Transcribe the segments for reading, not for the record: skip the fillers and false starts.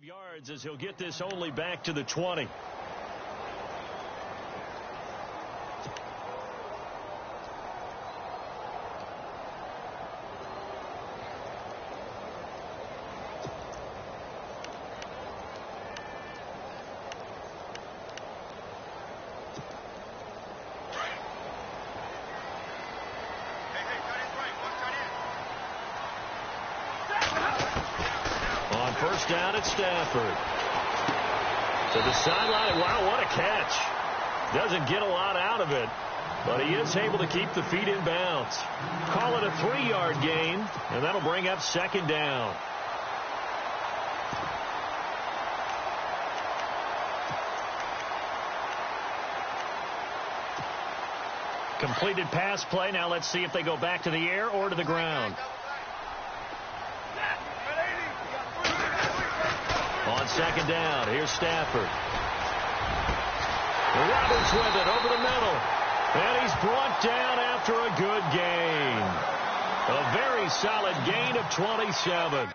Yards as he'll get this only back to the 20. On first down, it's Stafford. To the sideline. Wow, what a catch. Doesn't get a lot out of it, but he is able to keep the feet in bounds. Call it a 3-yard gain, and that'll bring up second down. Completed pass play. Now let's see if they go back to the air or to the ground. On second down, here's Stafford. Roberts with it over the middle. And he's brought down after a good gain. A very solid gain of 27.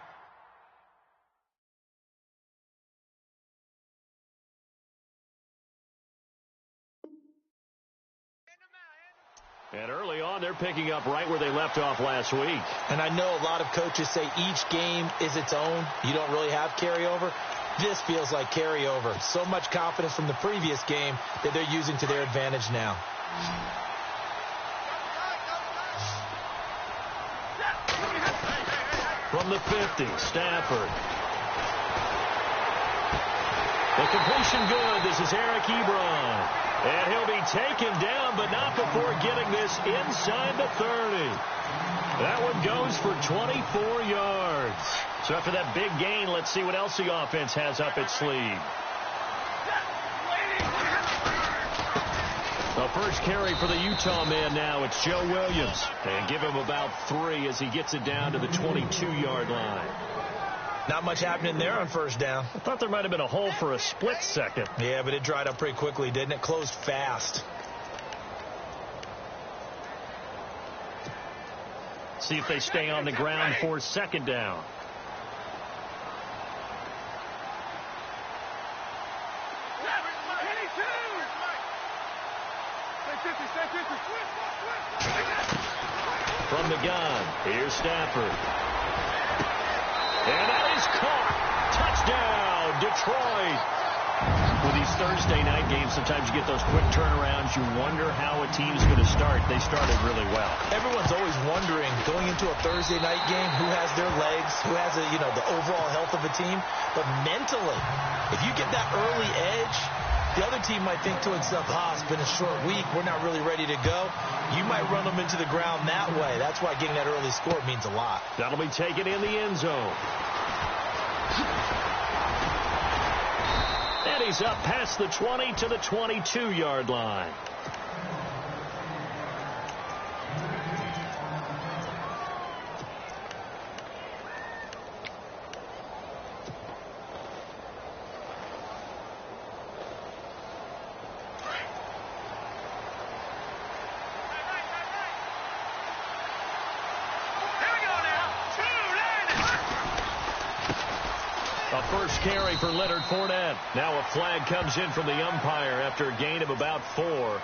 And early on, they're picking up right where they left off last week. And I know a lot of coaches say each game is its own. You don't really have carryover. This feels like carryover. So much confidence from the previous game that they're using to their advantage now. From the 50, Stafford. The completion good. This is Eric Ebron. And he'll be taken down, but not before getting this inside the 30. That one goes for 24 yards. So after that big gain, let's see what else the offense has up its sleeve. The first carry for the Utah man now, it's Joe Williams. And give him about 3 as he gets it down to the 22-yard line. Not much happening there on first down. I thought there might have been a hole for a split second. Yeah, but it dried up pretty quickly, didn't it? Closed fast. See if they stay on the ground for second down. From the gun, here's Stafford. And that is caught. Touchdown, Detroit. With these Thursday night games, sometimes you get those quick turnarounds. You wonder how a team's going to start. They started really well. Everyone's always wondering, going into a Thursday night game, who has their legs, who has the overall health of the team. But mentally, if you get that early edge, the other team might think to itself, it's been a short week. We're not really ready to go. You might run them into the ground that way. That's why getting that early score means a lot. That'll be taken in the end zone. And he's up past the 20 to the 22-yard line. First carry for Leonard Fournette. Now a flag comes in from the umpire after a gain of about 4.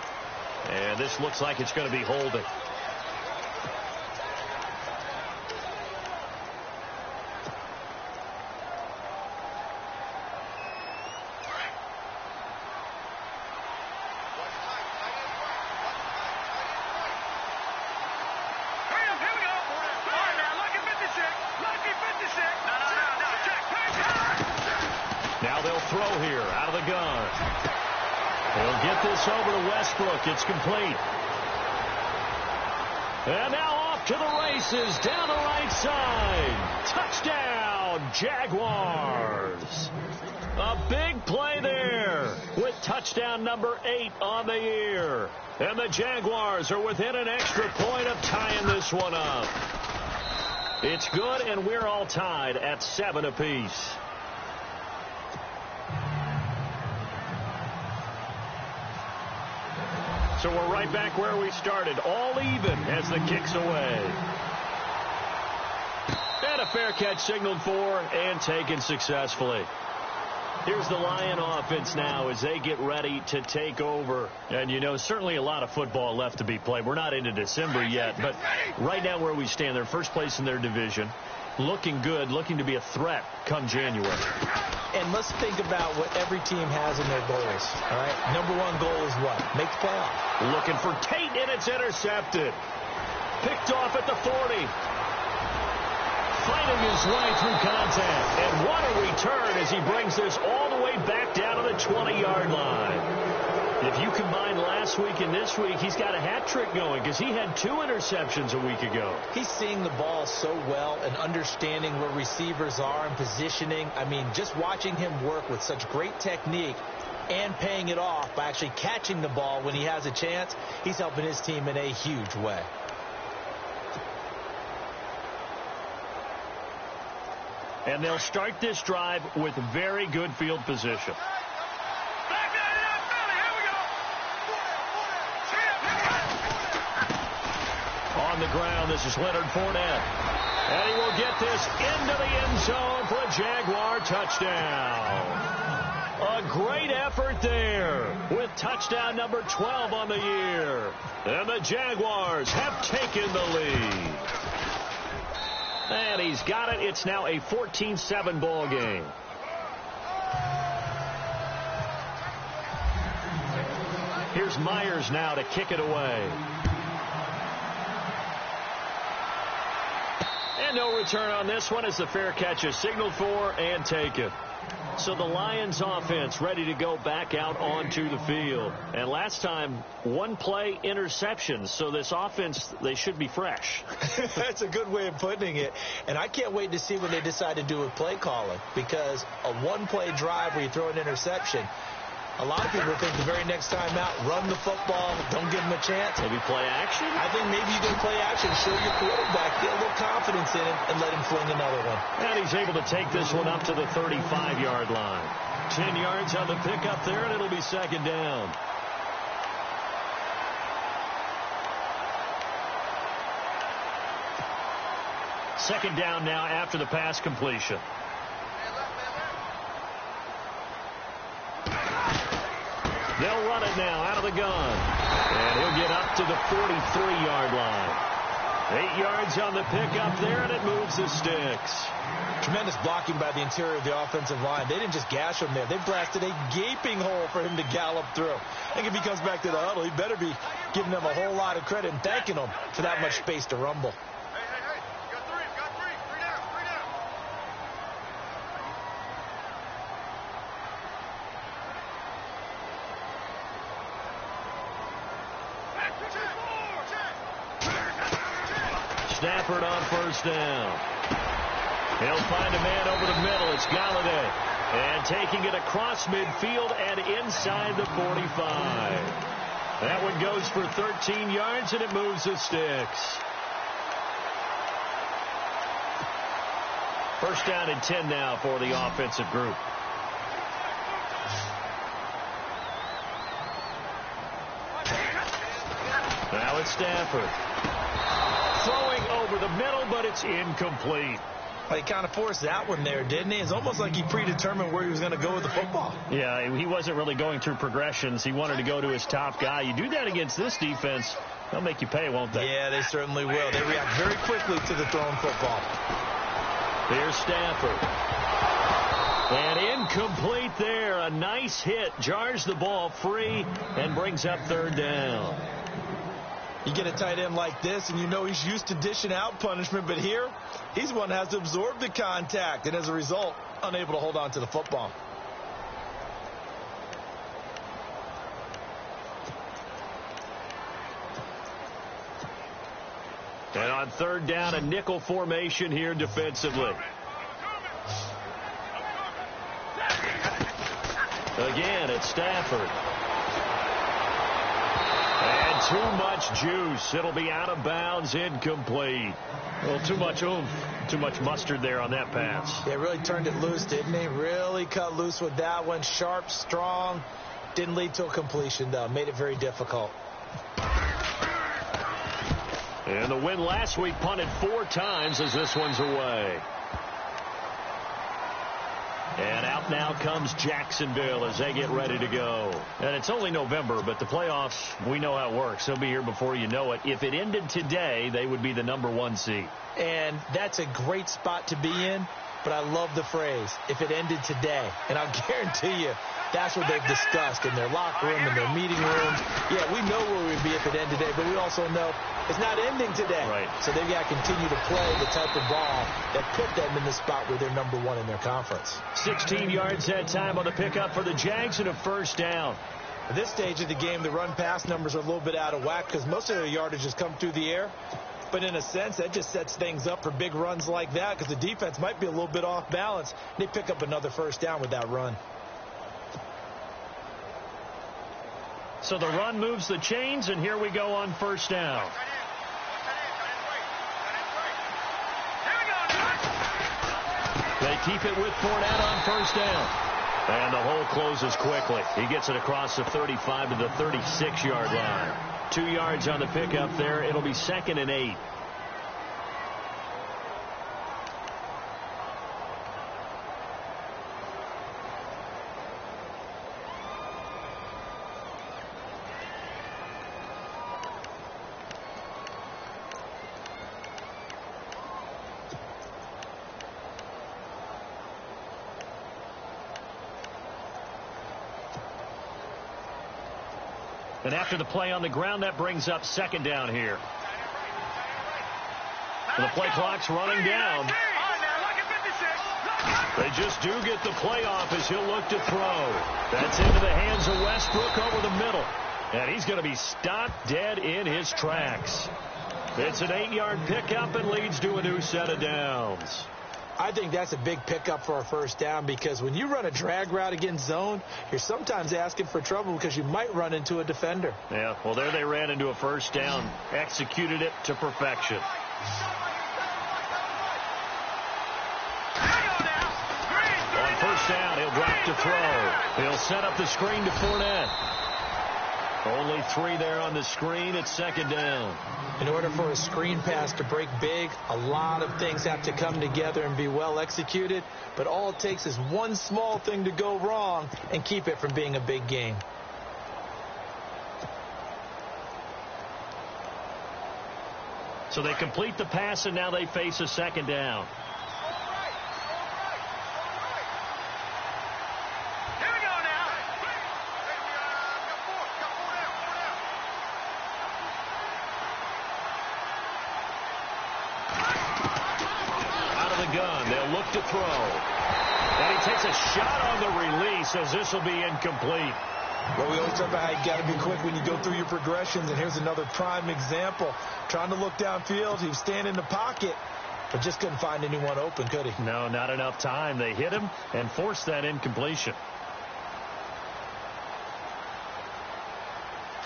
And this looks like it's going to be holding. It's complete. And now off to the races down the right side. Touchdown, Jaguars. A big play there with touchdown number 8 on the year. And the Jaguars are within an extra point of tying this one up. It's good, and we're all tied at 7 apiece. So we're right back where we started, all even as the kick's away. And a a fair catch signaled for and taken successfully. Here's the Lion offense now as they get ready to take over. And, you know, certainly a lot of football left to be played. We're not into December yet, but right now where we stand, they're first place in their division. Looking good, looking to be a threat come January. And let's think about what every team has in their goals, all right? Number one goal is what? Make the playoff. Looking for Tate, and it's intercepted. Picked off at the 40. Fighting his way through contact. And what a return as he brings this all the way back down to the 20-yard line. If you combine last week and this week, he's got a hat trick going because he had 2 interceptions a week ago. He's seeing the ball so well and understanding where receivers are and positioning. I mean, just watching him work with such great technique and paying it off by actually catching the ball when he has a chance, he's helping his team in a huge way. And they'll start this drive with very good field position. On the ground, this is Leonard Fournette. And he will get this into the end zone for a Jaguar touchdown. A great effort there with touchdown number 12 on the year. And the Jaguars have taken the lead. And he's got it. It's now a 14-7 ball game. Here's Myers now to kick it away. And no return on this one as the fair catch is signaled for and taken. So the Lions offense ready to go back out onto the field. And last time, 1 play interceptions. So this offense, they should be fresh. That's a good way of putting it. And I can't wait to see what they decide to do with play calling. Because a 1-play drive where you throw an interception, a lot of people think the very next time out, run the football, don't give them a chance. Maybe play action? I think maybe you do play action, show your quarterback, get a little confidence in him, and let him fling another one. And he's able to take this one up to the 35-yard line. 10 yards on the pickup there, and it'll be second down. Second down now after the pass completion. They'll run it now out of the gun. And he'll get up to the 43-yard line. 8 yards on the pickup there, and it moves the sticks. Tremendous blocking by the interior of the offensive line. They didn't just gash him there. They blasted a gaping hole for him to gallop through. I think if he comes back to the huddle, he better be giving them a whole lot of credit and thanking them for that much space to rumble. Stafford on first down. He'll find a man over the middle. It's Galladay. And taking it across midfield and inside the 45. That one goes for 13 yards, and it moves the sticks. First down and 10 now for the offensive group. Now it's Stafford. Throwing over the middle, but it's incomplete. He kind of forced that one there, didn't he? It's almost like he predetermined where he was going to go with the football. Yeah, he wasn't really going through progressions. He wanted to go to his top guy. You do that against this defense, they'll make you pay, won't they? Yeah, they certainly will. They react very quickly to the thrown football. Here's Stafford. And incomplete there. A nice hit. Jars the ball free and brings up third down. You get a tight end like this, and you know he's used to dishing out punishment, but here, he's one that has to absorb the contact, and as a result, unable to hold on to the football. And on third down, a nickel formation here defensively. Again, it's Stafford. And too much juice. It'll be out of bounds, incomplete. Well, too much oomph, too much mustard there on that pass. Yeah, really turned it loose, didn't he? Really cut loose with that one. Sharp, strong. Didn't lead to a completion, though. Made it very difficult. And the win last week punted 4 times as this one's away. And out now comes Jacksonville as they get ready to go. And it's only November, but the playoffs, we know how it works. They'll be here before you know it. If it ended today, they would be the #1 seed. And that's a great spot to be in, but I love the phrase, if it ended today. And I'll guarantee you, that's what they've discussed in their locker room, in their meeting rooms. Yeah, we know where we'd be if it ended today, but we also know it's not ending today. Right. So they've got to continue to play the type of ball that put them in the spot where they're #1 in their conference. 16 yards that time on the pickup for the Jags and a first down. At this stage of the game, the run-pass numbers are a little bit out of whack because most of their yardage has come through the air. But in a sense, that just sets things up for big runs like that because the defense might be a little bit off balance. They pick up another first down with that run. So the run moves the chains, and here we go on first down. They keep it with Fournette on first down. And the hole closes quickly. He gets it across the 35 to the 36-yard line. 2 yards on the pickup there. It'll be 2nd and 8. And after the play on the ground, that brings up 2nd down here. And the play clock's running down. They just do get the play off as he'll look to throw. That's into the hands of Westbrook over the middle. And he's going to be stopped dead in his tracks. It's an 8-yard pickup and leads to a new set of downs. I think that's a big pickup for a first down because when you run a drag route against zone, you're sometimes asking for trouble because you might run into a defender. Yeah, well, there they ran into a first down, executed it to perfection. On first down, he'll drop to throw. He'll set up the screen to Fournette. Only 3 there on the screen. It's 2nd down. In order for a screen pass to break big, a lot of things have to come together and be well executed. But all it takes is one small thing to go wrong and keep it from being a big game. So they complete the pass, and now they face a 2nd down. To throw. And he takes a shot on the release as this will be incomplete. Well, we always talk about how you got to be quick when you go through your progressions, and here's another prime example. Trying to look downfield, he was standing in the pocket, but just couldn't find anyone open, could he? No, not enough time. They hit him and forced that incompletion.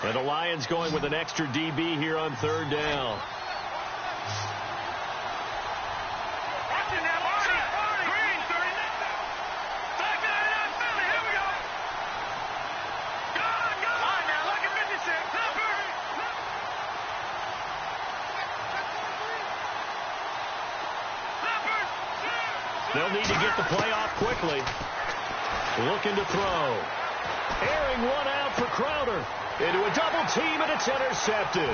And the Lions going with an extra DB here on 3rd down. They'll need to get the play off quickly. Looking to throw. Airing one out for Crowder. Into a double team, and it's intercepted.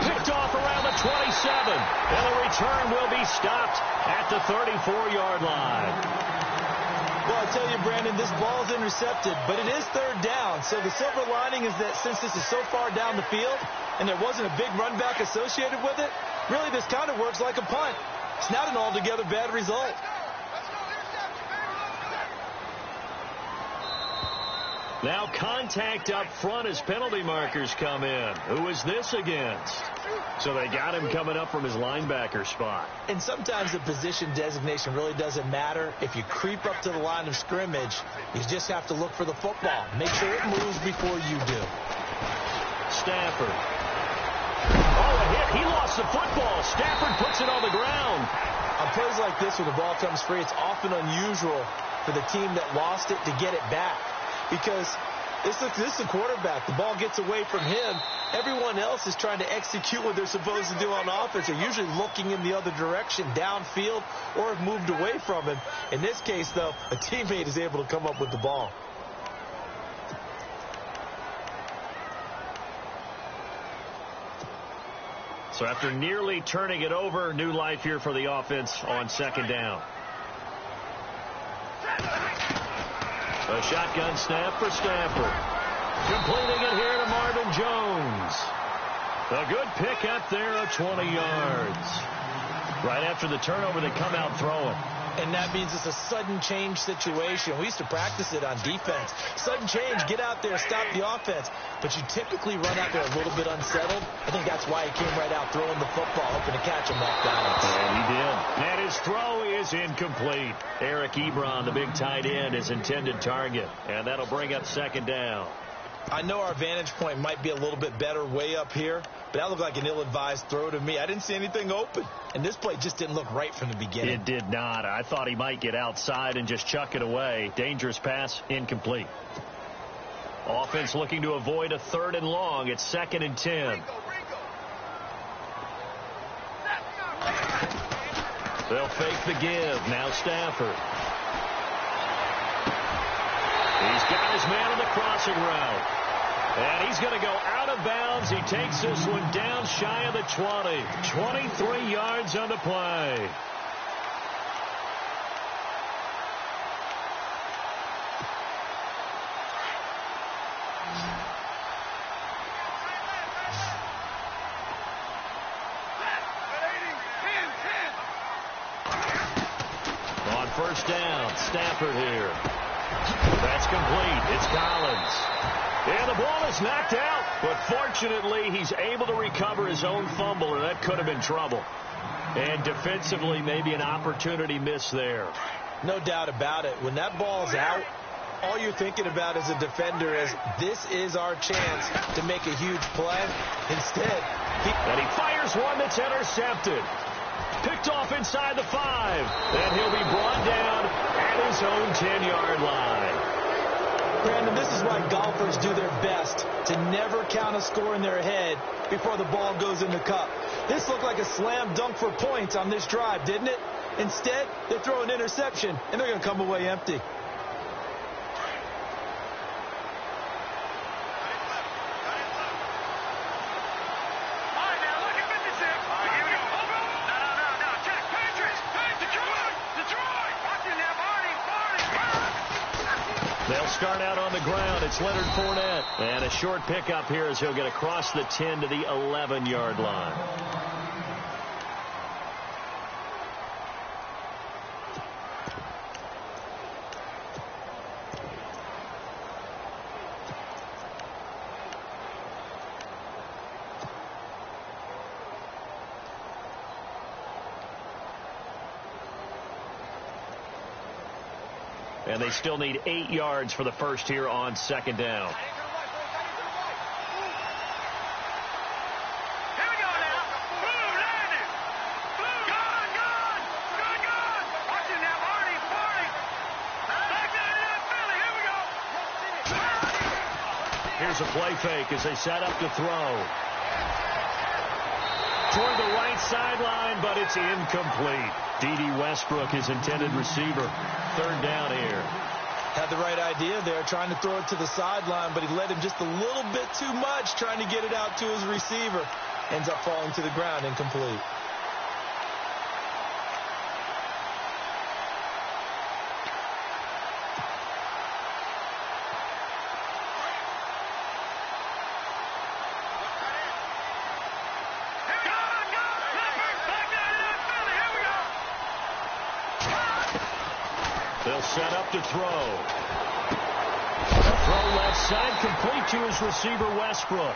Picked off around the 27. And the return will be stopped at the 34-yard line. Well, I tell you, Brandon, this ball is intercepted, but it is 3rd down. So the silver lining is that since this is so far down the field and there wasn't a big run back associated with it, really this kind of works like a punt. It's not an altogether bad result. Now contact up front as penalty markers come in. Who is this against? So they got him coming up from his linebacker spot. And sometimes the position designation really doesn't matter. If you creep up to the line of scrimmage, you just have to look for the football. Make sure it moves before you do. Stafford. Oh, a hit. He lost the football. Stafford puts it on the ground. On plays like this where the ball comes free, it's often unusual for the team that lost it to get it back. Because This is a quarterback. The ball gets away from him. Everyone else is trying to execute what they're supposed to do on offense. They're usually looking in the other direction, downfield, or have moved away from him. In this case, though, a teammate is able to come up with the ball. So after nearly turning it over, new life here for the offense on second down. A shotgun snap for Stafford. Completing it here to Marvin Jones. A good pickup there of 20 yards. Right after the turnover, they come out throwing. And that means it's a sudden change situation. We used to practice it on defense. Sudden change, get out there, stop the offense. But you typically run out there a little bit unsettled. I think that's why he came right out throwing the football, hoping to catch him off balance. And he did. And his throw is incomplete. Eric Ebron, the big tight end, his intended target. And that'll bring up second down. I know our vantage point might be a little bit better way up here, but that looked like an ill-advised throw to me. I didn't see anything open, and this play just didn't look right from the beginning. It did not. I thought he might get outside and just chuck it away. Dangerous pass, incomplete. Offense looking to avoid a 3rd and long. It's 2nd and 10. They'll fake the give. Now Stafford. He's got his man on the crossing route. And he's going to go out of bounds. He takes this one down shy of the 20. 23 yards on the play. On first down, Stafford here. That's complete. It's Collins. And the ball is knocked out. But fortunately, he's able to recover his own fumble, or that could have been trouble. And defensively, maybe an opportunity miss there. No doubt about it. When that ball's out, all you're thinking about as a defender is, this is our chance to make a huge play. Instead, he fires one that's intercepted. Picked off inside the 5. And he'll be brought down at his own 10-yard line. Brandon, this is why golfers do their best to never count a score in their head before the ball goes in the cup. This looked like a slam dunk for points on this drive, didn't it? Instead, they throw an interception, and they're going to come away empty. They'll start out on the ground. It's Leonard Fournette. And a short pickup here as he'll get across the 10 to the 11-yard line. And they still need 8 yards for the first here on second down. Here's a play fake as they set up to throw. Toward the right sideline, but it's incomplete. D.D. Westbrook, his intended receiver. 3rd down here. Had the right idea there, trying to throw it to the sideline, but he led him just a little bit too much, trying to get it out to his receiver. Ends up falling to the ground, incomplete. They'll set up to throw. A throw left side, complete to his receiver, Westbrook.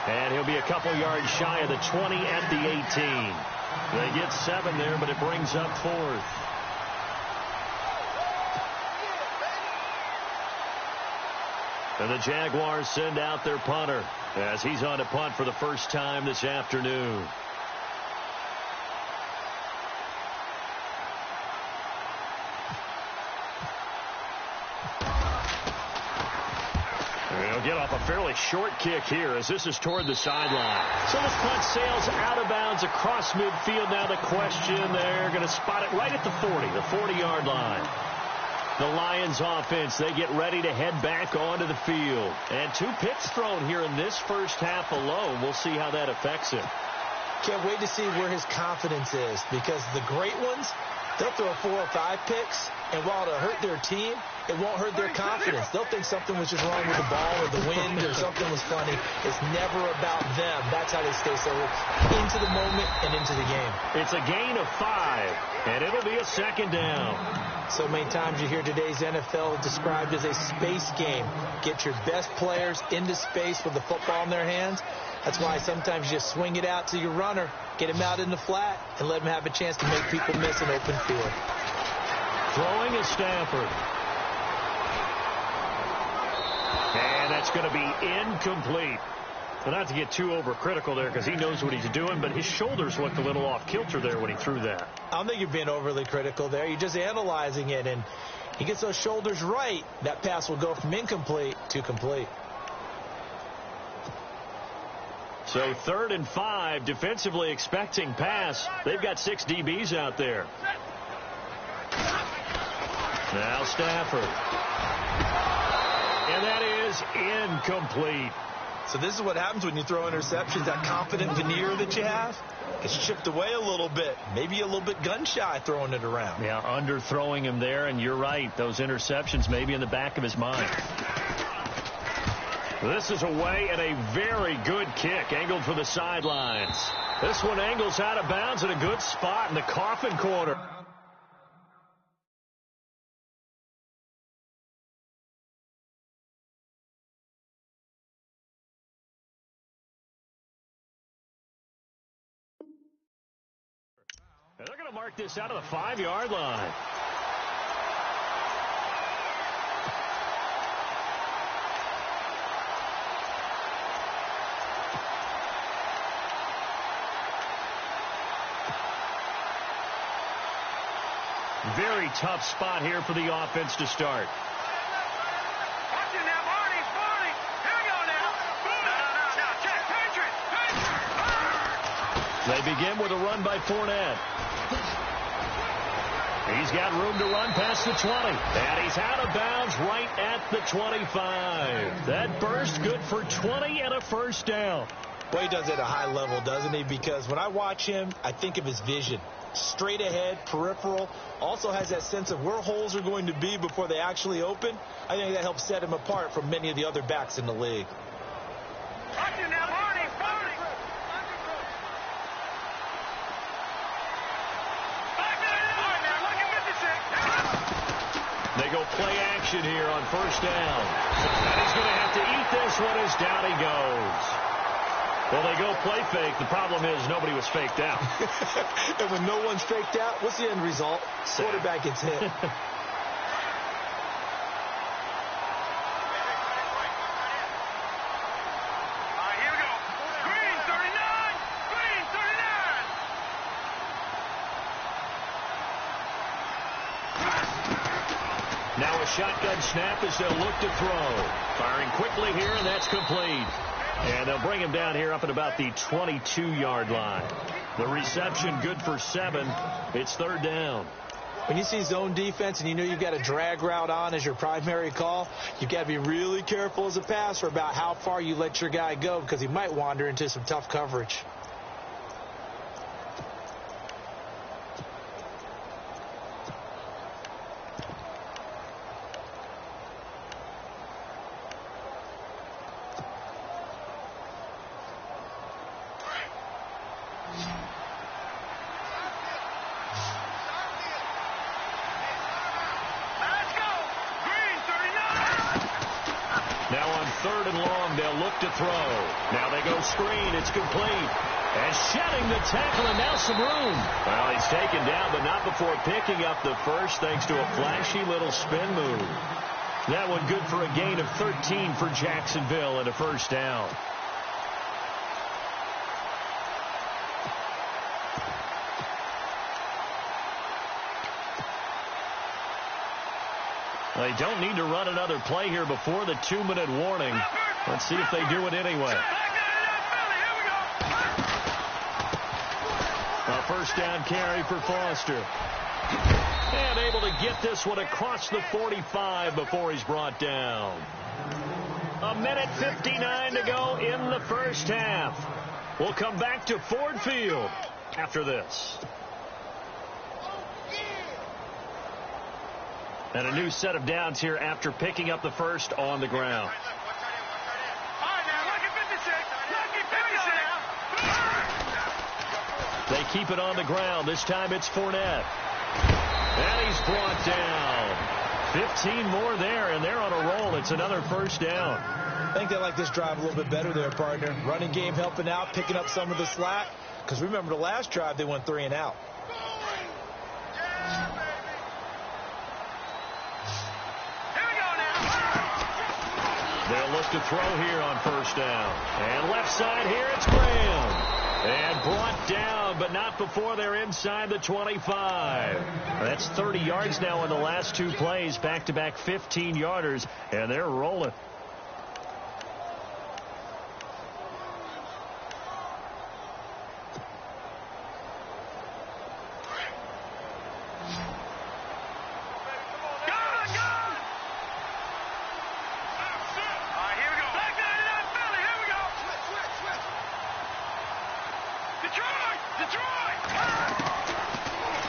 And he'll be a couple yards shy of the 20 at the 18. They get 7 there, but it brings up 4th. And the Jaguars send out their punter as he's on to punt for the first time this afternoon. He'll get off a fairly short kick here as this is toward the sideline. So this punt sails out of bounds across midfield. Now the question, they're going to spot it right at the 40, the 40-yard line. The Lions offense, they get ready to head back onto the field. And 2 picks thrown here in this first half alone. We'll see how that affects him. Can't wait to see where his confidence is, because the great ones, they'll throw 4 or 5 picks, and while it'll hurt their team, it won't hurt their confidence. They'll think something was just wrong with the ball or the wind or something was funny. It's never about them. That's how they stay so into the moment and into the game. It's a gain of 5, and it'll be a second down. So many times you hear today's NFL described as a space game. Get your best players into space with the football in their hands. That's why sometimes you just swing it out to your runner, get him out in the flat, and let him have a chance to make people miss an open field. Throwing is Stafford. And that's going to be incomplete. Well, not to get too overcritical there because he knows what he's doing, but his shoulders looked a little off kilter there when he threw that. I don't think you're being overly critical there. You're just analyzing it, and he gets those shoulders right. That pass will go from incomplete to complete. So 3rd and 5, defensively expecting pass. They've got 6 DBs out there. Now Stafford. And that is incomplete. So this is what happens when you throw interceptions. That confident veneer that you have gets chipped away a little bit. Maybe a little bit gun-shy throwing it around. Yeah, underthrowing him there, and you're right. Those interceptions maybe in the back of his mind. This is away and a very good kick, angled for the sidelines. This one angles out of bounds in a good spot in the coffin corner. And they're going to mark this out of the 5-yard line. Very tough spot here for the offense to start. Watch it now, Barney. Here we go now. No, check. They begin with a run by Fournette. He's got room to run past the 20. And he's out of bounds right at the 25. That burst good for 20 and a first down. Well, he does it at a high level, doesn't he? Because when I watch him, I think of his vision. Straight ahead, peripheral, also has that sense of where holes are going to be before they actually open. I think that helps set him apart from many of the other backs in the league. Watch it now, Barney. They go play action here on first down. And he's going to have to eat this one as down he goes. Well, they go play fake. The problem is nobody was faked out. And when no one's faked out, what's the end result? Quarterback gets hit. Here we go. Green 39. Green 39. Now a shotgun snap as they'll look to throw. Firing quickly here, and that's complete. And they'll bring him down here up at about the 22-yard line. The reception good for 7. It's 3rd down. When you see zone defense and you know you've got a drag route on as your primary call, you've got to be really careful as a passer about how far you let your guy go because he might wander into some tough coverage. Now on 3rd and long, they'll look to throw. Now they go screen. It's complete. And shedding the tackle, and now some room. Well, he's taken down, but not before picking up the first thanks to a flashy little spin move. That one good for a gain of 13 for Jacksonville and a first down. They don't need to run another play here before the 2-minute warning. Let's see if they do it anyway. A first down carry for Foster. And able to get this one across the 45 before he's brought down. 1:59 to go in the first half. We'll come back to Ford Field after this. And a new set of downs here after picking up the first on the ground. They keep it on the ground. This time it's Fournette. And he's brought down. 15 more there, and they're on a roll. It's another first down. I think they like this drive a little bit better there, partner. Running game helping out, picking up some of the slack. Because remember the last drive, they went 3 and out. They'll look to throw here on first down. And left side here, it's Graham. And brought down, but not before they're inside the 25. That's 30 yards now in the last 2 plays. Back-to-back 15-yarders, and they're rolling.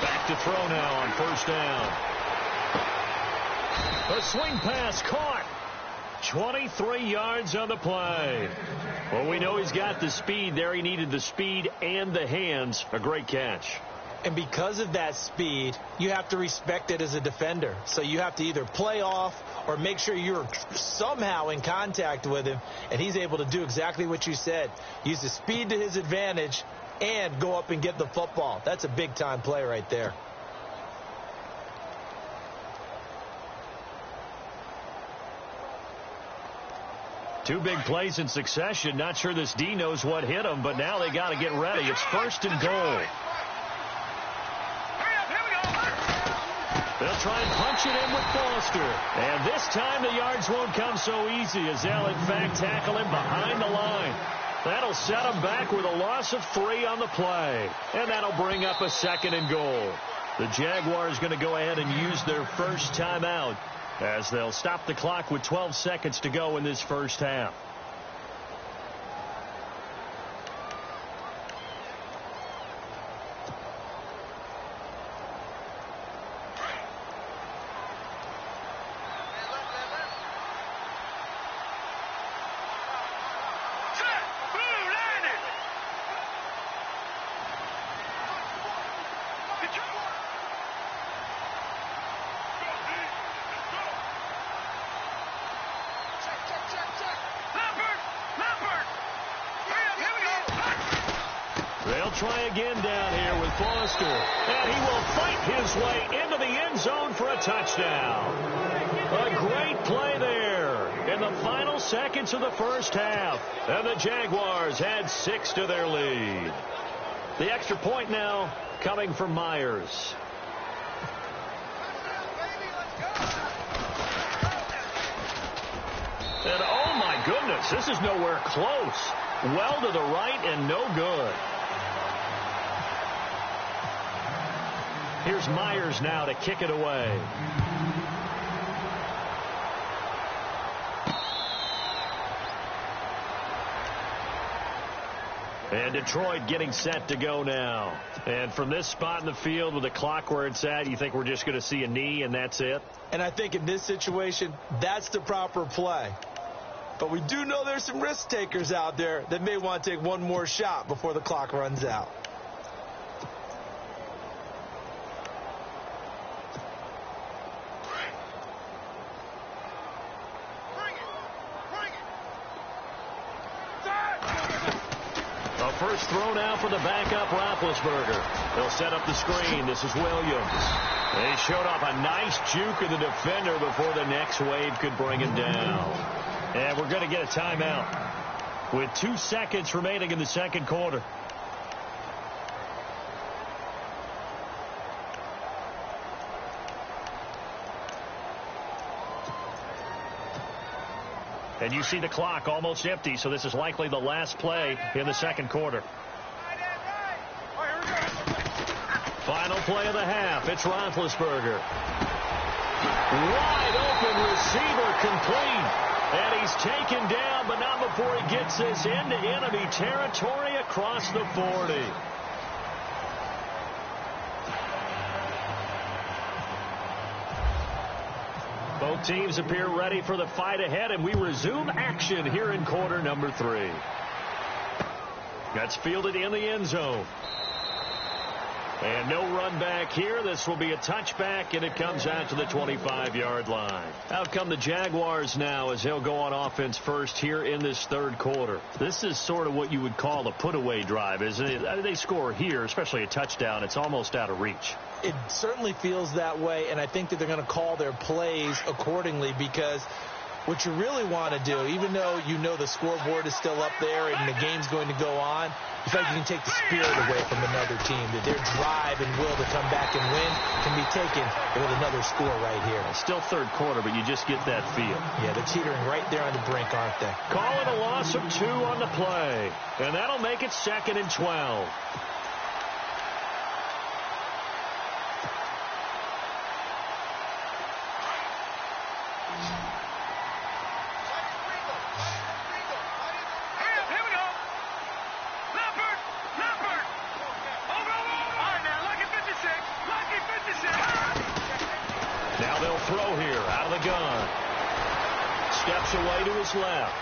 Back to throw now on first down. A swing pass caught. 23 yards on the play. Well, we know he's got the speed there. He needed the speed and the hands. A great catch. And because of that speed, you have to respect it as a defender. So you have to either play off or make sure you're somehow in contact with him. And he's able to do exactly what you said. Use the speed to his advantage and go up and get the football. That's a big-time play right there. Two big plays in succession. Not sure this D knows what hit him, but now they got to get ready. It's first and goal. They'll try and punch it in with Foster. And this time the yards won't come so easy as they'll, in fact, tackle him behind the line. That'll set him back with a loss of 3 on the play. And that'll bring up a second and goal. The Jaguars going to go ahead and use their first timeout as they'll stop the clock with 12 seconds to go in this first half. They'll try again down here with Foster. And he will fight his way into the end zone for a touchdown. A great play there in the final seconds of the first half. And the Jaguars had 6 to their lead. The extra point now coming from Myers. And oh my goodness, this is nowhere close. Well to the right and no good. Here's Myers now to kick it away. And Detroit getting set to go now. And from this spot in the field with the clock where it's at, you think we're just going to see a knee and that's it? And I think in this situation, that's the proper play. But we do know there's some risk takers out there that may want to take one more shot before the clock runs out. First throw now for the backup Roethlisberger. They'll set up the screen. This is Williams. And he showed off a nice juke of the defender before the next wave could bring him down. And we're going to get a timeout with 2 seconds remaining in the second quarter. And you see the clock almost empty, so this is likely the last play in the second quarter. Final play of the half. It's Roethlisberger. Wide open receiver complete. And he's taken down, but not before he gets this into enemy territory across the 40. Both teams appear ready for the fight ahead, and we resume action here in quarter number 3. That's fielded in the end zone. And no run back here. This will be a touchback, and it comes out to the 25-yard line. Out come the Jaguars now as they'll go on offense first here in this third quarter. This is sort of what you would call a put-away drive, isn't it? They score here, especially a touchdown. It's almost out of reach. It certainly feels that way, and I think that they're going to call their plays accordingly, because what you really want to do, even though you know the scoreboard is still up there and the game's going to go on, you feel like you can take the spirit away from another team, that their drive and will to come back and win can be taken with another score right here. Still third quarter, but you just get that feel. Yeah, they're teetering right there on the brink, aren't they? Calling a loss of 2 on the play, and that'll make it 2nd and 12. Now they'll throw here out of the gun. Steps away to his left.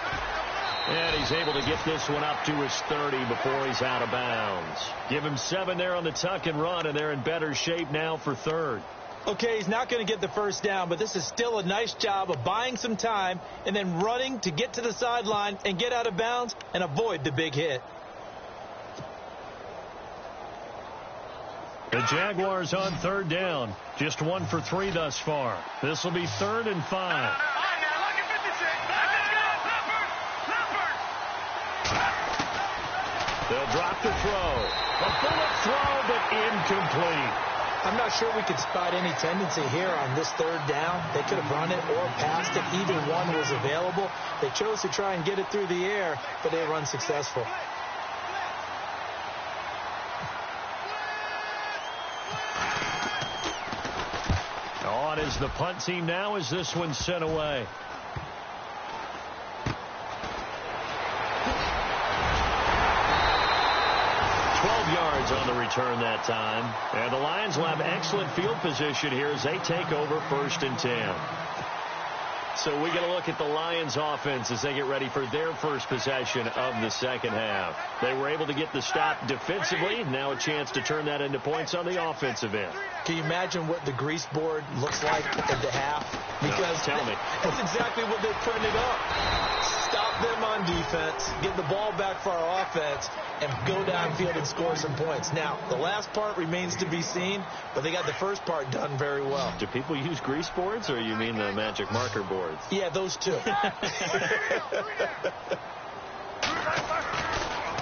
And he's able to get this one up to his 30 before he's out of bounds. Give him 7 there on the tuck and run, and they're in better shape now for third. Okay, he's not going to get the first down, but this is still a nice job of buying some time and then running to get to the sideline and get out of bounds and avoid the big hit. The Jaguars on third down. Just 1 for 3 thus far. This will be 3rd and 5. They'll drop the throw. A bullet throw, but incomplete. I'm not sure we could spot any tendency here on this third down. They could have run it or passed it. Either one was available. They chose to try and get it through the air, but they were unsuccessful. On is the punt team now as this one's sent away. Yards on the return that time. And the Lions will have excellent field position here as they take over 1st and 10. So we get a look at the Lions offense as they get ready for their first possession of the second half. They were able to get the stop defensively. Now a chance to turn that into points on the offensive end. Can you imagine what the grease board looks like at the half? Because no, tell me. That's exactly what they're printing up. Stop them on defense, get the ball back for our offense, and go downfield and score some points. Now, the last part remains to be seen, but they got the first part done very well. Do people use grease boards, or you mean the magic marker boards? Yeah, those two.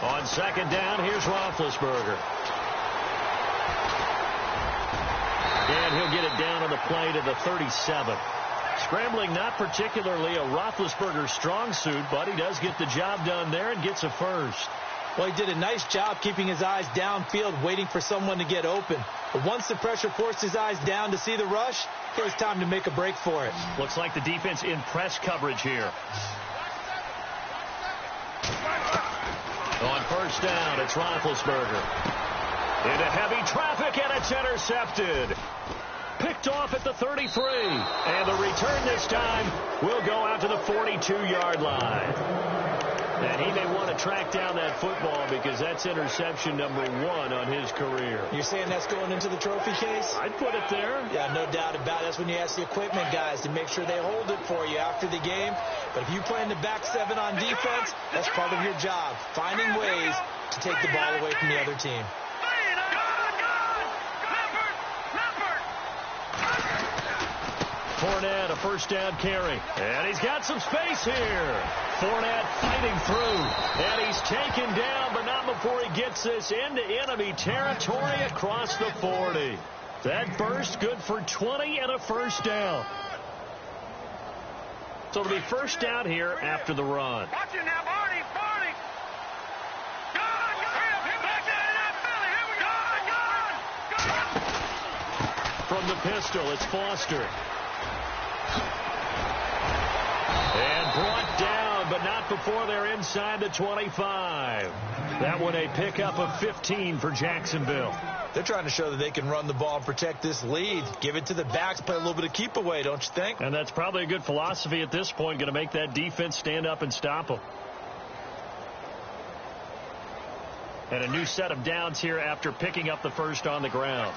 On second down, here's Roethlisberger. And he'll get it down on the play to the 37. Scrambling not particularly a Roethlisberger strong suit, but he does get the job done there and gets a first. Well, he did a nice job keeping his eyes downfield, waiting for someone to get open. But once the pressure forced his eyes down to see the rush, it was time to make a break for it. Looks like the defense in press coverage here. On first down, it's Roethlisberger. Into heavy traffic, and it's intercepted. Picked off at the 33. And the return this time will go out to the 42-yard line. And he may want to track down that football because that's interception number 1 on his career. You're saying that's going into the trophy case? I'd put it there. Yeah, no doubt about it. That's when you ask the equipment guys to make sure they hold it for you after the game. But if you play in the back 7 on defense, that's part of your job, finding ways to take the ball away from the other team. Fournette, a first down carry. And he's got some space here. Fournette fighting through. And he's taken down, but not before he gets this into enemy territory across the 40. That burst good for 20 and a first down. So it'll be first down here after the run. Watch it now, Barney. Barney. Gone. Back there. Billy. Here we go. Gone. From the pistol, it's Foster. And brought down, but not before they're inside the 25. That one a pickup of 15 for Jacksonville. They're trying to show that they can run the ball and protect this lead. Give it to the backs, play a little bit of keep away, don't you think? And that's probably a good philosophy at this point, going to make that defense stand up and stop them. And a new set of downs here after picking up the first on the ground.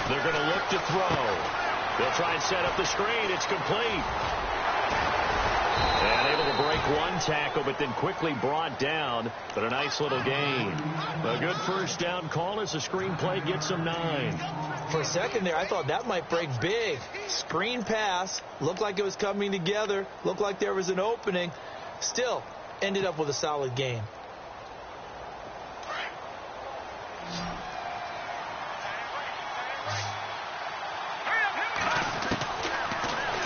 They're going to look to throw. They'll try and set up the screen. It's complete. And able to break one tackle, but then quickly brought down. But a nice little gain. A good first down call as the screen play gets them 9. For a second there, I thought that might break big. Screen pass. Looked like it was coming together. Looked like there was an opening. Still, ended up with a solid gain.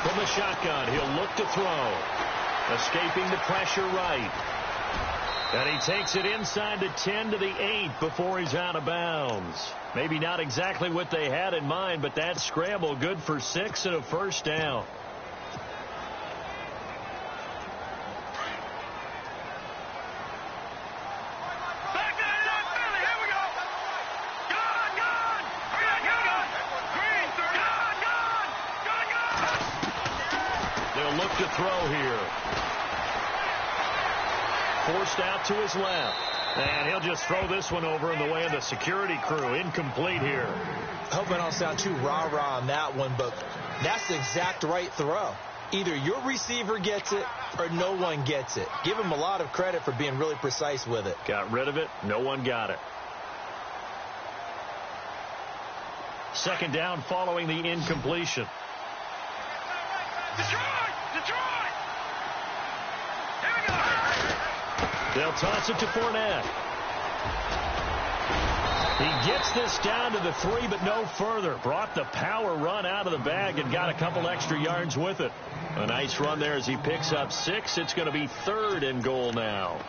From the shotgun, he'll look to throw. Escaping the pressure right. And he takes it inside the 10 to the 8 before he's out of bounds. Maybe not exactly what they had in mind, but that scramble good for 6 and a first down. To throw here. Forced out to his left. And he'll just throw this one over in the way of the security crew. Incomplete here. I hope I don't sound too rah-rah on that one, but that's the exact right throw. Either your receiver gets it or no one gets it. Give him a lot of credit for being really precise with it. Got rid of it. No one got it. Second down following the incompletion. Detroit! They'll toss it to Fournette. He gets this down to the 3, but no further. Brought the power run out of the bag and got a couple extra yards with it. A nice run there as he picks up 6. It's going to be 3rd and goal now.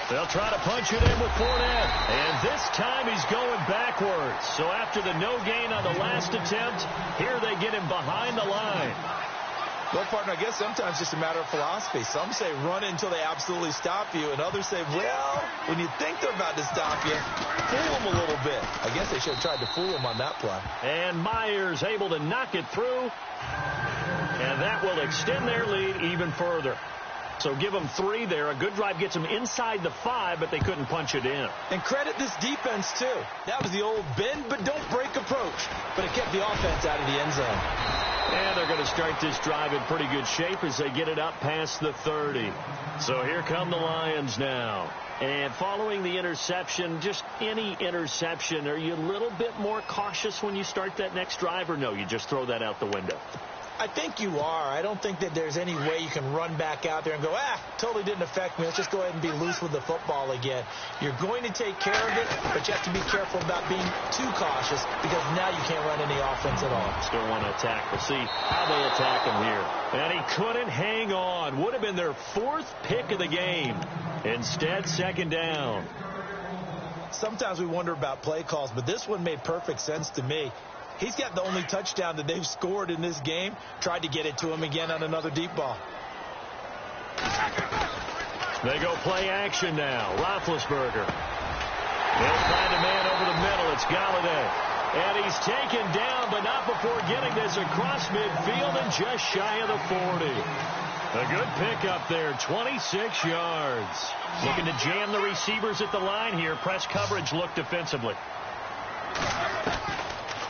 They'll try to punch it in with Fournette. And this time he's going backwards. So after the no gain on the last attempt, here they get him behind the line. Well, partner, I guess sometimes it's just a matter of philosophy. Some say run until they absolutely stop you, and others say, well, when you think they're about to stop you, fool them a little bit. I guess they should have tried to fool them on that play. And Myers able to knock it through, and that will extend their lead even further. So give them 3 there. A good drive gets them inside the 5, but they couldn't punch it in. And credit this defense, too. That was the old bend but don't break approach. But it kept the offense out of the end zone. And they're going to start this drive in pretty good shape as they get it up past the 30. So here come the Lions now. And following the interception, just any interception, are you a little bit more cautious when you start that next drive, or no, you just throw that out the window? I think you are. I don't think that there's any way you can run back out there and go, totally didn't affect me. Let's just go ahead and be loose with the football again. You're going to take care of it, but you have to be careful about being too cautious because now you can't run any offense at all. Still want to attack. We'll see how they attack him here. And he couldn't hang on. Would have been their 4th pick of the game. Instead, 2nd down. Sometimes we wonder about play calls, but this one made perfect sense to me. He's got the only touchdown that they've scored in this game. Tried to get it to him again on another deep ball. They go play action now. Roethlisberger. They'll find a man over the middle. It's Galladay. And he's taken down, but not before getting this across midfield and just shy of the 40. A good pickup there, 26 yards. Looking to jam the receivers at the line here. Press coverage look defensively.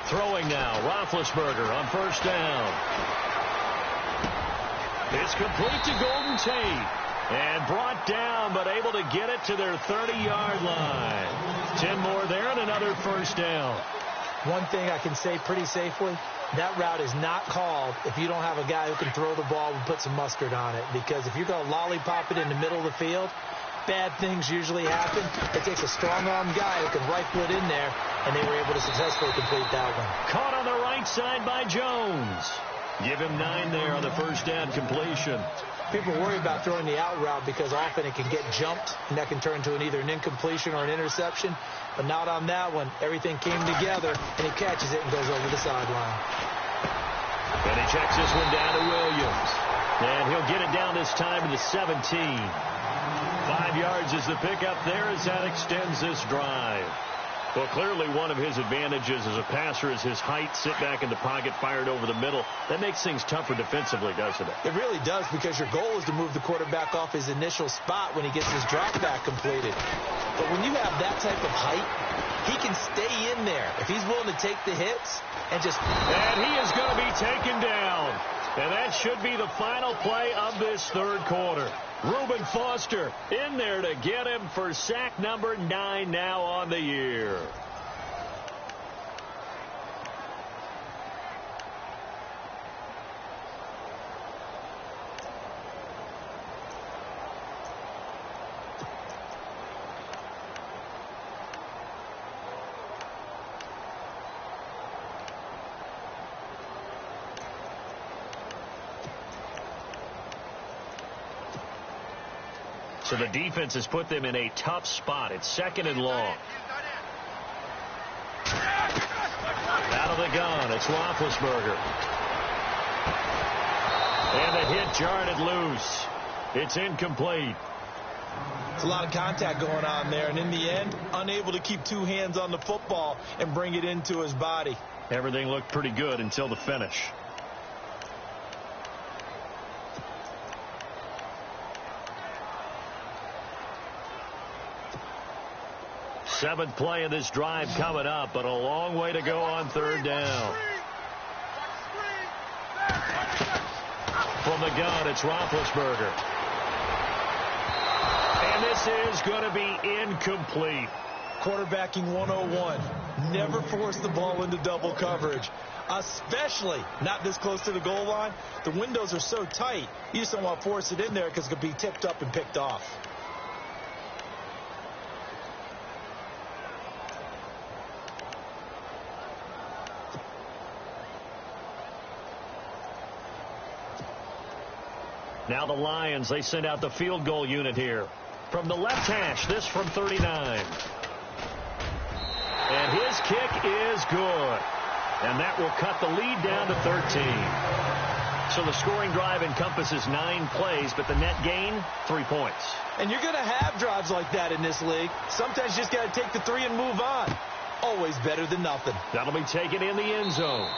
Throwing now, Roethlisberger on first down. It's complete to Golden Tate. And brought down, but able to get it to their 30-yard line. 10 more there and another first down. One thing I can say pretty safely, that route is not called if you don't have a guy who can throw the ball and put some mustard on it. Because if you're going to lollipop it in the middle of the field, bad things usually happen. It takes a strong-arm guy who can rifle it in there, and they were able to successfully complete that one. Caught on the right side by Jones. Give him 9 there on the first down completion. People worry about throwing the out route because often it can get jumped, and that can turn into either an incompletion or an interception. But not on that one. Everything came together, and he catches it and goes over the sideline. And he checks this one down to Williams. And he'll get it down this time to the 17. 5 yards is the pickup there as that extends this drive. Well, clearly one of his advantages as a passer is his height, sit back in the pocket, fired over the middle. That makes things tougher defensively, doesn't it? It really does, because your goal is to move the quarterback off his initial spot when he gets his drop back completed. But when you have that type of height, he can stay in there if he's willing to take the hits and just... And he is going to be taken down. And that should be the final play of this third quarter. Reuben Foster in there to get him for sack number 9 now on the year. So the defense has put them in a tough spot. It's 2nd and long. Out of the gun, it's Roethlisberger. And the hit jarred it loose. It's incomplete. It's a lot of contact going on there, and in the end, unable to keep 2 hands on the football and bring it into his body. Everything looked pretty good until the finish. Seventh play of this drive coming up, but a long way to go on 3rd down. From the gun, it's Roethlisberger. And this is going to be incomplete. Quarterbacking 101. Never force the ball into double coverage, especially not this close to the goal line. The windows are so tight, you just don't want to force it in there because it could be tipped up and picked off. Now the Lions, they send out the field goal unit here. From the left hash, this from 39. And his kick is good. And that will cut the lead down to 13. So the scoring drive encompasses 9 plays, but the net gain, 3 points. And you're going to have drives like that in this league. Sometimes you just got to take the 3 and move on. Always better than nothing. That'll be taken in the end zone.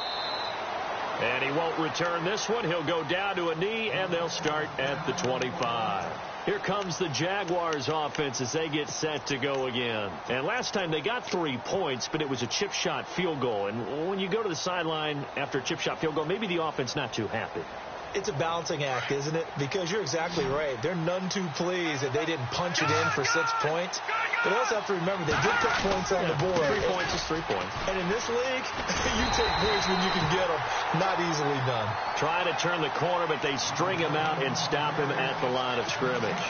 And he won't return this one. He'll go down to a knee, and they'll start at the 25. Here comes the Jaguars offense as they get set to go again. And last time they got 3 points, but it was a chip shot field goal. And when you go to the sideline after a chip shot field goal, maybe the offense not too happy. It's a balancing act, isn't it? Because you're exactly right. They're none too pleased that they didn't punch it in for 6 points. But also have to remember they did put points on the board. 3 points is 3 points. And in this league, you take points when you can get them. Not easily done. Trying to turn the corner, but they string him out and stop him at the line of scrimmage.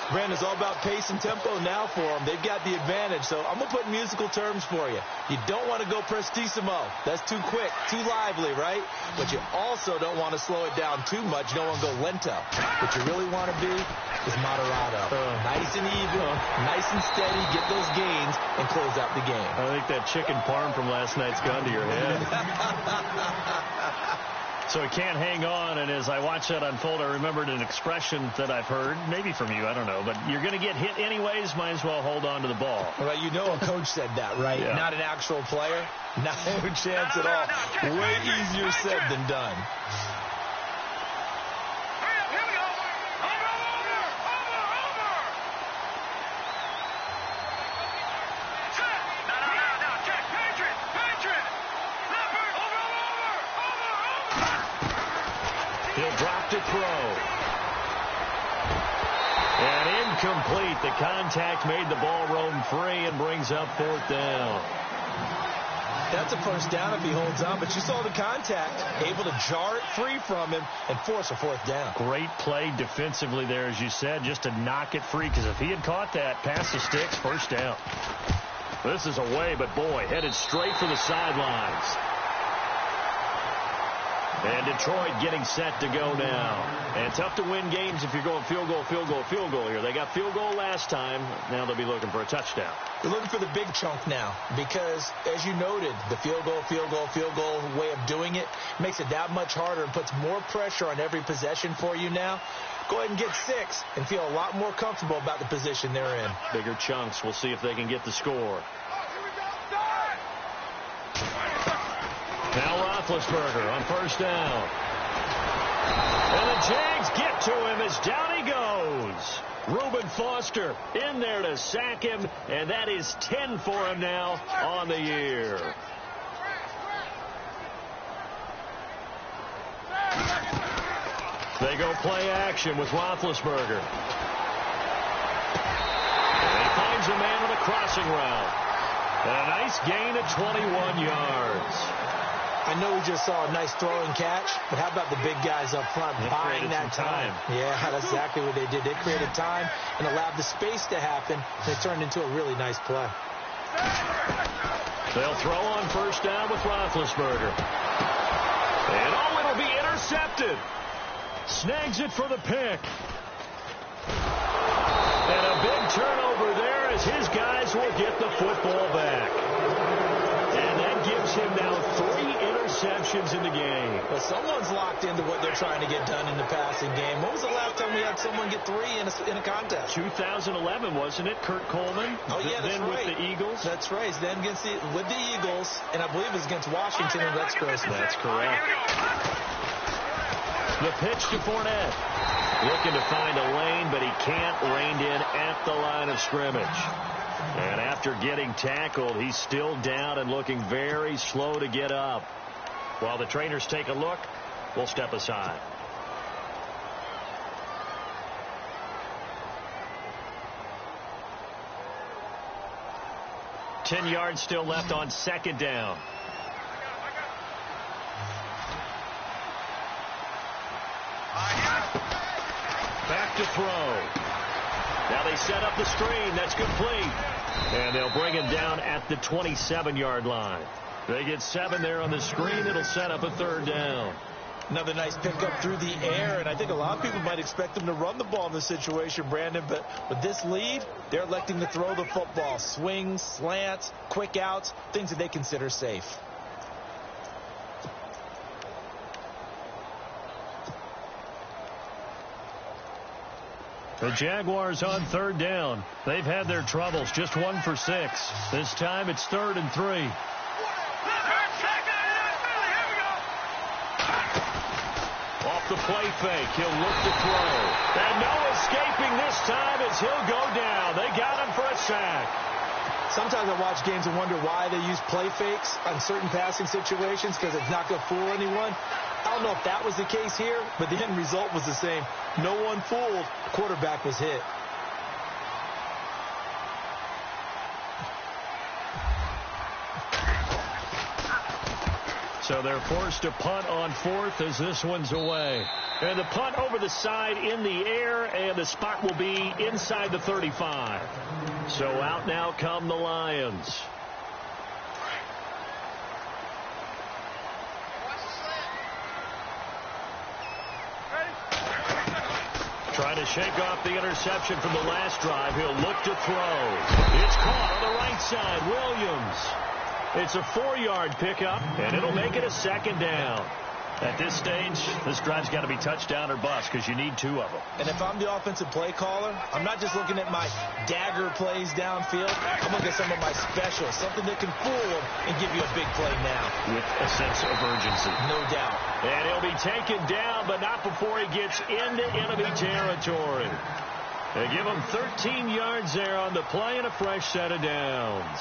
Brandon, it's all about pace and tempo now for them. They've got the advantage, so I'm going to put musical terms for you. You don't want to go prestissimo. That's too quick, too lively, right? But you also don't want to slow it down too much. You don't want to go lento. What you really want to be is moderato. Nice and even, nice and steady, get those gains, and close out the game. I think that chicken parm from last night's gone to your head. So he can't hang on, and as I watch that unfold, I remembered an expression that I've heard, maybe from you, I don't know, but you're going to get hit anyways, might as well hold on to the ball. Well, you know a coach said that, right? Yeah. Not an actual player. No chance at all. Way easier said than done. To throw. And incomplete. The contact made the ball roam free and brings up 4th down. That's a first down if he holds on, but you saw the contact, able to jar it free from him and force a fourth down. Great play defensively there, as you said, just to knock it free, because if he had caught that, pass the sticks, first down. This is away, but boy, headed straight for the sidelines. And Detroit getting set to go now. And tough to win games if you're going field goal, field goal, field goal here. They got field goal last time. Now they'll be looking for a touchdown. They're looking for the big chunk now because, as you noted, the field goal way of doing it makes it that much harder and puts more pressure on every possession for you now. Go ahead and get 6 and feel a lot more comfortable about the position they're in. Bigger chunks. We'll see if they can get the score. Now Roethlisberger on first down. And the Jags get to him as down he goes. Reuben Foster in there to sack him, and that is 10 for him now on the year. They go play action with Roethlisberger. And he finds a man on a crossing route. And a nice gain of 21 yards. I know we just saw a nice throw and catch, but how about the big guys up front buying that time? Yeah, that's exactly what they did. They created time and allowed the space to happen, and it turned into a really nice play. They'll throw on first down with Roethlisberger. And it'll be intercepted. Snags it for the pick. And a big turnover there as his guys will get the football back. And that gives him now 3 interceptions in the game. Well, someone's locked into what they're trying to get done in the passing game. When was the last time we had someone get 3 in a contest? 2011, wasn't it? Kurt Coleman? Oh, yeah, that's then right. With the Eagles? That's right. Then with the Eagles, and I believe it was against Washington and Rex Grossman. That's correct. The pitch to Fournette. Looking to find a lane, but he can't. Reined in at the line of scrimmage. And after getting tackled, he's still down and looking very slow to get up. While the trainers take a look, we'll step aside. Ten yards still left on second down. Back to throw. Now they set up the screen. That's complete. And they'll bring him down at the 27-yard line. They get 7 there on the screen. It'll set up a third down. Another nice pickup through the air, and I think a lot of people might expect them to run the ball in this situation, Brandon, but with this lead, they're electing to throw the football. Swings, slants, quick outs, things that they consider safe. The Jaguars on third down. They've had their troubles, just 1 for 6. This time it's 3rd and 3. Off the play fake, he'll look to throw. And no escaping this time as he'll go down. They got him for a sack. Sometimes I watch games and wonder why they use play fakes on certain passing situations, because it's not going to fool anyone. I don't know if that was the case here, but the end result was the same. No one fooled. The quarterback was hit. So they're forced to punt on 4th as this one's away. And the punt over the side in the air, and the spot will be inside the 35. So out now come the Lions. Trying to shake off the interception from the last drive. He'll look to throw. It's caught on the right side. Williams. It's a 4-yard pickup, and it'll make it a second down. At this stage, this drive's got to be touchdown or bust because you need 2 of them. And if I'm the offensive play caller, I'm not just looking at my dagger plays downfield. I'm looking at some of my specials, something that can fool them and give you a big play now. With a sense of urgency. No doubt. And he'll be taken down, but not before he gets into enemy territory. They give him 13 yards there on the play and a fresh set of downs.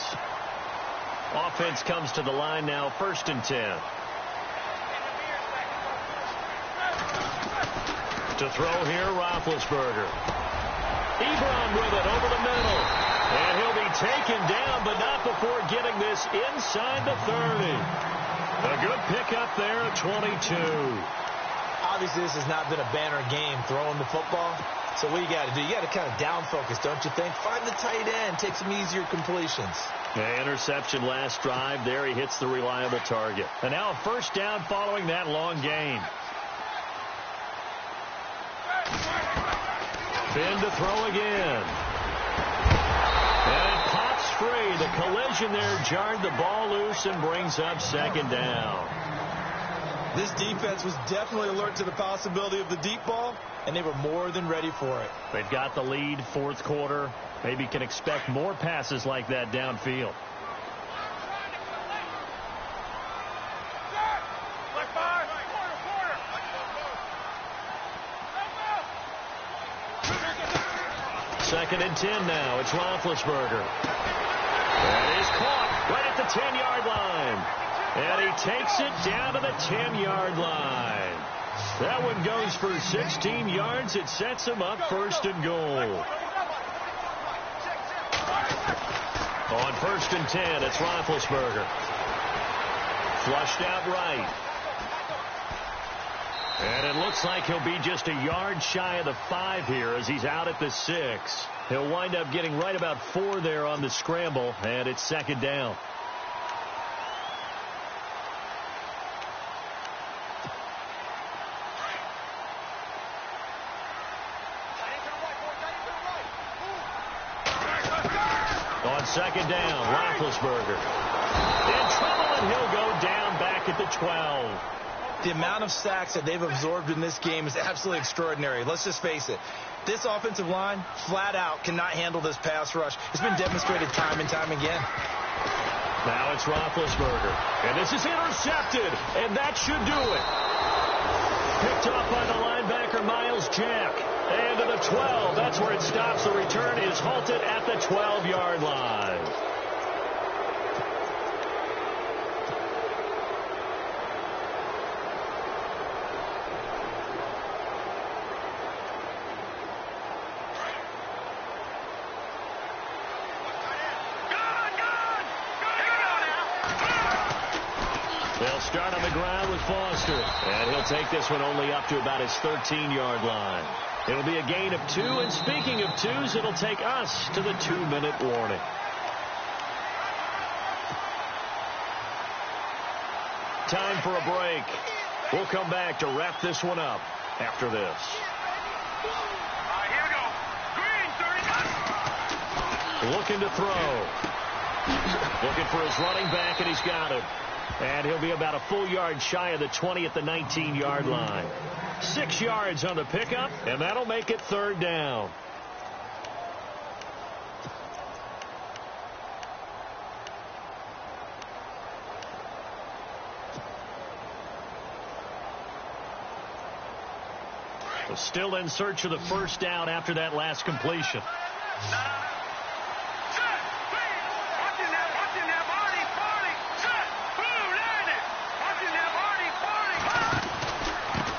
Offense comes to the line now, 1st and 10. To throw here, Roethlisberger. Ebron with it over the middle. And he'll be taken down, but not before getting this inside the 30. A good pickup there at 22. Obviously, this has not been a banner game throwing the football. So what you got to do, you got to kind of down focus, don't you think? Find the tight end, take some easier completions. Yeah, interception last drive. There he hits the reliable target. And now a first down following that long gain. Finn to throw again. And it pops free. The collision there jarred the ball loose and brings up second down. This defense was definitely alert to the possibility of the deep ball, and they were more than ready for it. They've got the lead, fourth quarter. Maybe can expect more passes like that downfield. Second and 10 now. It's Roethlisberger. That is caught right at the 10-yard line. And he takes it down to the 10-yard line. That one goes for 16 yards. It sets him up first and goal. On first and 10, it's Roethlisberger. Flushed out right. And it looks like he'll be just a yard shy of the 5 here as he's out at the 6. He'll wind up getting right about 4 there on the scramble, and it's second down. On second down, Roethlisberger in trouble, and he'll go down back at the 12. The amount of sacks that they've absorbed in this game is absolutely extraordinary. Let's just face it. This offensive line, flat out, cannot handle this pass rush. It's been demonstrated time and time again. Now it's Roethlisberger. And this is intercepted. And that should do it. Picked off by the linebacker, Miles Jack. And to the 12. That's where it stops. The return is halted at the 12-yard line. They'll start on the ground with Foster. And he'll take this one only up to about his 13-yard line. It'll be a gain of 2. And speaking of 2s, it'll take us to the 2-minute warning. Time for a break. We'll come back to wrap this one up after this. Here we go. Green, 30. Looking to throw. Looking for his running back, and he's got him. And he'll be about a full yard shy of the 20 at the 19-yard line. 6 yards on the pickup, and that'll make it third down. We're still in search of the first down after that last completion.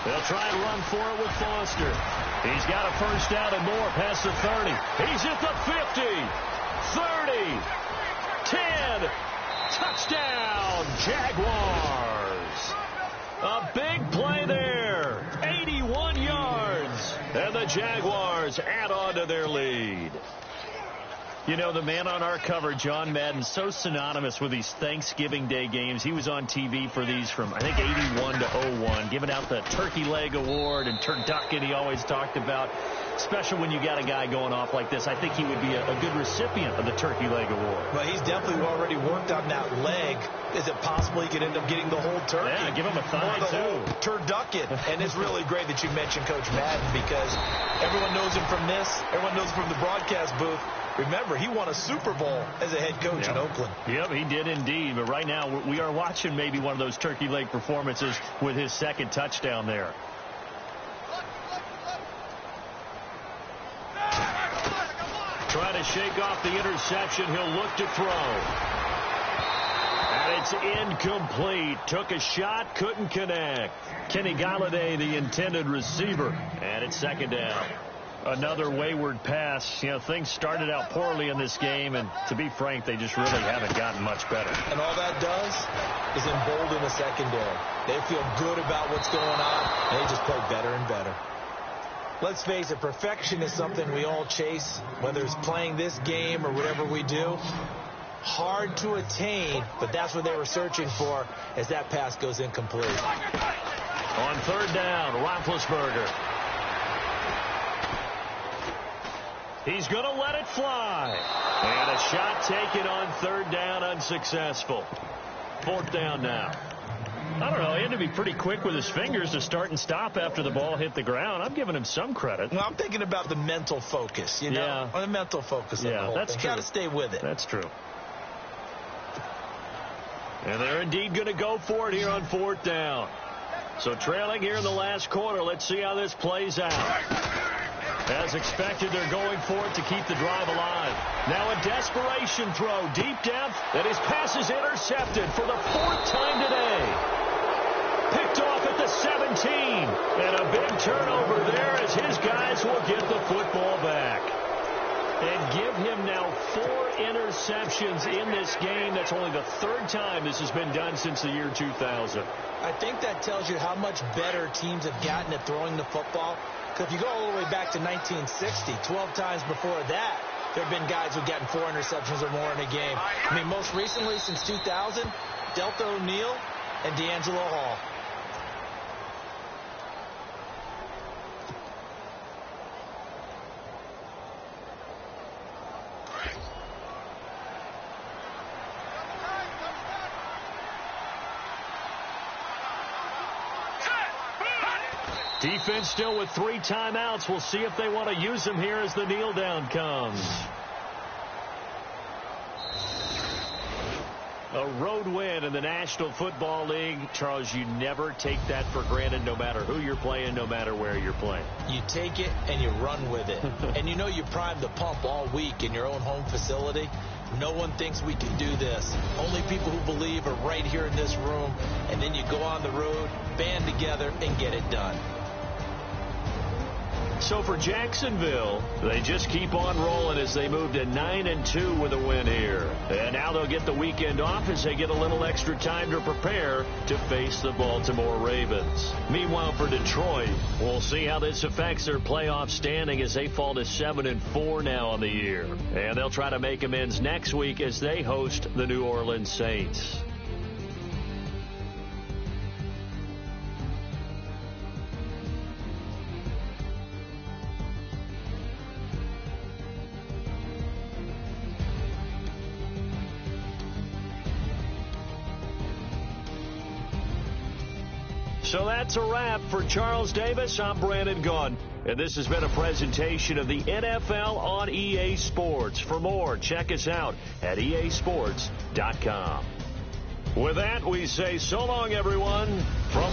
They'll try and run for it with Foster. He's got a first down and more past the 30. He's at the 50, 30, 10. Touchdown, Jaguars. A big play there. 81 yards. And the Jaguars add on to their lead. You know, the man on our cover, John Madden, so synonymous with these Thanksgiving Day games. He was on TV for these from, I think, 81 to 01, giving out the Turkey Leg Award and turducken he always talked about. Special when you got a guy going off like this. I think he would be a good recipient of the Turkey Leg Award. Well, he's definitely already worked on that leg. Is it possible he could end up getting the whole turkey? Yeah, give him a thigh, or the too. whole turducken. And it's really great that you mentioned Coach Madden because everyone knows him from this. Everyone knows him from the broadcast booth. Remember, he won a Super Bowl as a head coach in Oakland. Yep, he did indeed. But right now, we are watching maybe one of those turkey leg performances with his second touchdown there. Trying to shake off the interception. He'll look to throw. And it's incomplete. Took a shot, couldn't connect. Kenny Galladay, the intended receiver. And it's second down. Another wayward pass. You know, things started out poorly in this game, and to be frank, they just really haven't gotten much better. And all that does is embolden the secondary. They feel good about what's going on, and they just play better and better. Let's face it, perfection is something we all chase, whether it's playing this game or whatever we do. Hard to attain, but that's what they were searching for as that pass goes incomplete. On third down, Roethlisberger. He's going to let it fly. And a shot taken on third down, unsuccessful. Fourth down now. I don't know. He had to be pretty quick with his fingers to start and stop after the ball hit the ground. I'm giving him some credit. Well, I'm thinking about the mental focus, you know? Yeah. Or the mental focus of the whole that's thing. true. Got to stay with it. That's true. And they're indeed going to go for it here on fourth down. So trailing here in the last quarter. Let's see how this plays out. As expected, they're going for it to keep the drive alive. Now a desperation throw deep depth, and his pass is intercepted for the fourth time today. Picked off at the 17, and a big turnover there as his guys will get the football back. And give him now 4 interceptions in this game. That's only the third time this has been done since the year 2000. I think that tells you how much better teams have gotten at throwing the football. Because if you go all the way back to 1960, 12 times before that, there have been guys who've gotten 4 interceptions or more in a game. I mean, most recently, since 2000, Delta O'Neal and D'Angelo Hall. Defense still with 3 timeouts. We'll see if they want to use them here as the kneel down comes. A road win in the National Football League. Charles, you never take that for granted no matter who you're playing, no matter where you're playing. You take it and you run with it. And you know you primed the pump all week in your own home facility. No one thinks we can do this. Only people who believe are right here in this room. And then you go on the road, band together, and get it done. So for Jacksonville, they just keep on rolling as they move to 9-2 with a win here. And now they'll get the weekend off as they get a little extra time to prepare to face the Baltimore Ravens. Meanwhile, for Detroit, we'll see how this affects their playoff standing as they fall to 7-4 now on the year. And they'll try to make amends next week as they host the New Orleans Saints. So that's a wrap. For Charles Davis, I'm Brandon Gunn. And this has been a presentation of the NFL on EA Sports. For more, check us out at easports.com. With that, we say so long, everyone, from